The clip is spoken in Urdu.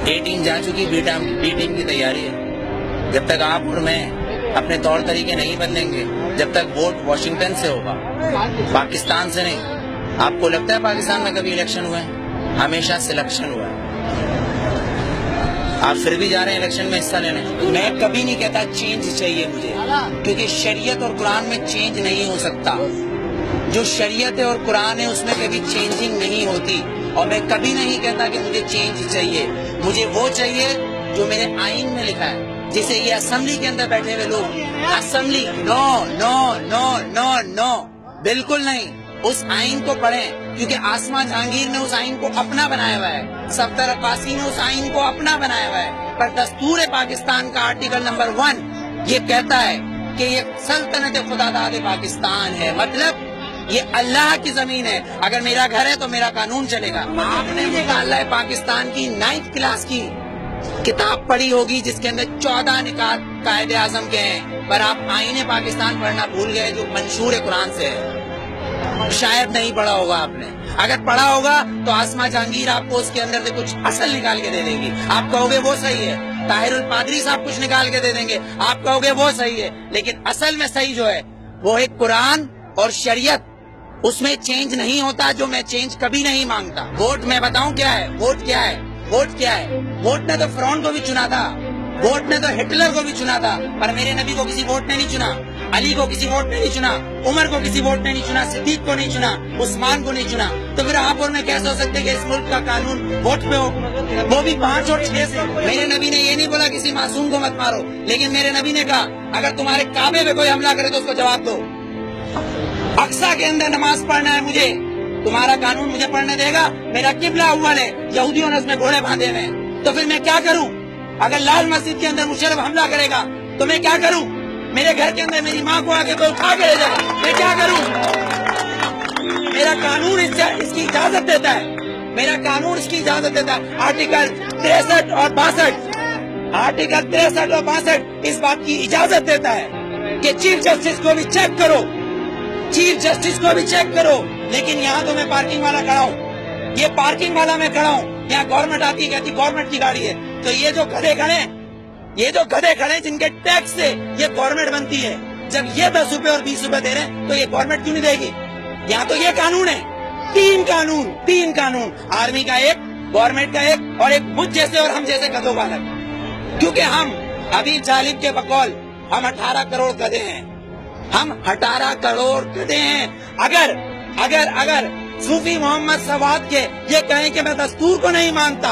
اے ٹیم جا چکی، بی ٹیم کی تیاری ہے. جب تک آپ اور میں اپنے طور طریقے نہیں بدلیں گے، جب تک ووٹ واشنگٹن سے ہوگا، پاکستان سے نہیں. آپ کو لگتا ہے پاکستان میں کبھی الیکشن ہوئے ہیں؟ ہمیشہ سلیکشن ہوا ہے. آپ پھر بھی جا رہے ہیں الیکشن میں حصہ لینے. میں کبھی نہیں کہتا چینج چاہیے مجھے، کیونکہ شریعت اور قرآن میں چینج نہیں ہو سکتا. جو شریعت ہے اور قرآن ہے اس میں کبھی چینجنگ نہیں ہوتی. اور میں کبھی نہیں کہتا کہ مجھے چینج چاہیے. مجھے وہ چاہیے جو میرے آئین میں لکھا ہے. جسے یہ اسمبلی کے اندر بیٹھے ہوئے لوگ، اسمبلی نو نو نو نو نو، بالکل نہیں. اس آئین کو پڑھیں، کیونکہ آسما جہانگیر نے اس آئین کو اپنا بنایا ہوا ہے، صفدر عباسی نے اس آئین کو اپنا بنایا ہوا ہے. پر دستور پاکستان کا آرٹیکل نمبر 1 یہ کہتا ہے کہ یہ سلطنت خدا داد پاکستان ہے. مطلب یہ اللہ کی زمین ہے. اگر میرا گھر ہے تو میرا قانون چلے گا. آپ نے مطالعہ پاکستان کی 9th کلاس کی کتاب پڑھی ہوگی جس کے اندر 14 نکات قائد اعظم کے ہیں، پر آپ آئین پاکستان پڑھنا بھول گئے جو منشور قرآن سے ہے. شاید نہیں پڑھا ہوگا آپ نے. اگر پڑھا ہوگا تو آسما جہانگیر آپ کو اس کے اندر سے کچھ اصل نکال کے دے دے گی. آپ کہو گے وہ صحیح ہے. طاہر القادری صاحب کچھ نکال کے دے دیں گے، آپ کہو گے وہ صحیح ہے. لیکن اصل میں صحیح جو ہے وہ ایک قرآن اور شریعت، اس میں چینج نہیں ہوتا. جو میں چینج کبھی نہیں مانگتا. ووٹ میں بتاؤں کیا ہے؟ ووٹ کیا ہے؟ ووٹ کیا ہے؟ ووٹ نے تو فرعون کو بھی چنا تھا، ووٹ نے تو ہٹلر کو بھی چنا تھا، پر میرے نبی کو کسی ووٹ نے نہیں چنا. علی کو کسی ووٹ نے نہیں چنا، عمر کو کسی ووٹ نے نہیں چنا، صدیق کو نہیں چنا، عثمان کو نہیں چنا. تو پھر آپ اور میں کیسے ہو سکتے کہ اس ملک کا قانون ووٹ پہ ہو، وہ بھی 5 اور 6 سے؟ میرے نبی نے یہ نہیں بولا کسی معصوم کو مت مارو، لیکن میرے نبی نے کہا اگر تمہارے کعبے پہ کوئی حملہ کرے تو اس کو جواب دو. اقصیٰ کے اندر نماز پڑھنا ہے مجھے، تمہارا قانون مجھے پڑھنے دے گا؟ میرا قبلہ اول ہے، یہودیوں نے اس میں گھوڑے باندھے ہوئے ہیں. تو پھر میں کیا کروں؟ اگر لال مسجد کے اندر مشرف حملہ کرے گا تو میں کیا کروں؟ میرے گھر کے اندر میری ماں کو آ کے کوئی اٹھا کے لے جائے گا، میں کیا کروں؟ میرا قانون اس کی اجازت دیتا ہے. میرا قانون اس کی اجازت دیتا ہے. آرٹیکل 63 اور 62، آرٹیکل 63 اور 62 اس بات کی اجازت دیتا ہے کہ چیف جسٹس کو بھی چیک کرو، چیف جسٹس کو بھی چیک کرو. لیکن یہاں تو میں پارکنگ والا کھڑا ہوں، یہ پارکنگ والا میں کھڑا ہوں، یہاں گورنمنٹ آتی ہے کہتی گورنمنٹ کی گاڑی ہے. تو یہ جو گدھے کھڑے جن کے ٹیکس سے یہ گورنمنٹ بنتی ہے، جب یہ 10 روپے اور 20 روپے دے رہے ہیں تو یہ گورنمنٹ کیوں نہیں دے گی؟ یہاں تو یہ قانون ہے، 3 قانون، آرمی کا ایک، گورنمنٹ کا ایک، اور ایک مجھ جیسے اور ہم جیسے گدھوں کا الگ. کیونکہ ہم ابھی جالب کے بقول ہم 18 کروڑ گدھے ہیں، ہم 18 کروڑ گدھے ہیں. اگر صوفی محمد سواد کے یہ کہیں کہ میں دستور کو نہیں مانتا،